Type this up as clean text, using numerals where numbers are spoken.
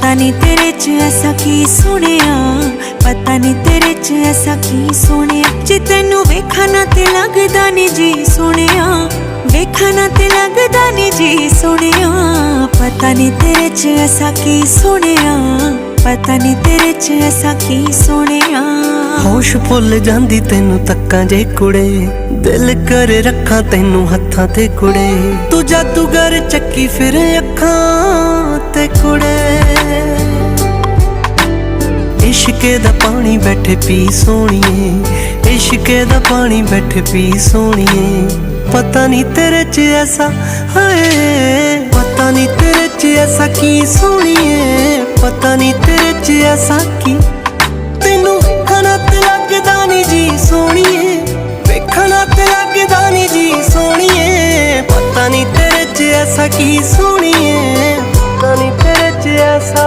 पता नहीं तेरे च ऐसा की सोनिया, पता नहीं तेरे च ऐसा की सोनिया। जे तैनू वेखा ना ते लगदा नी जी सोनिया, वेखा ना ते लगदा नी जी सोनिया। पता नहीं तेरे च ऐसा की सोनिया, पता नहीं तेरे च ऐसा की सोनिया। होश भुल जांदी तैनू तक्कां जे कुड़े, दिल कर रखां तैनू हत्थां ते कुड़े। तू जादूगर चक्की फिर अखां ते कुड़े। इश्के दा पानी बैठे पी सोनिए, इश्के दा पानी बैठे पी सोनिए। पता नहीं तेरे च ऐसा है, पता नहीं तेरे च ऐसा की सोनिए, पता नहीं तेरे च ऐसा की। तैनू वेखना ते लगदा नी जी सोनिए, वेखना ते लगदा नी जी सोनिए। पता नहीं तेरे च ऐसा की सोनिए, पता नहीं तेरे च ऐसा।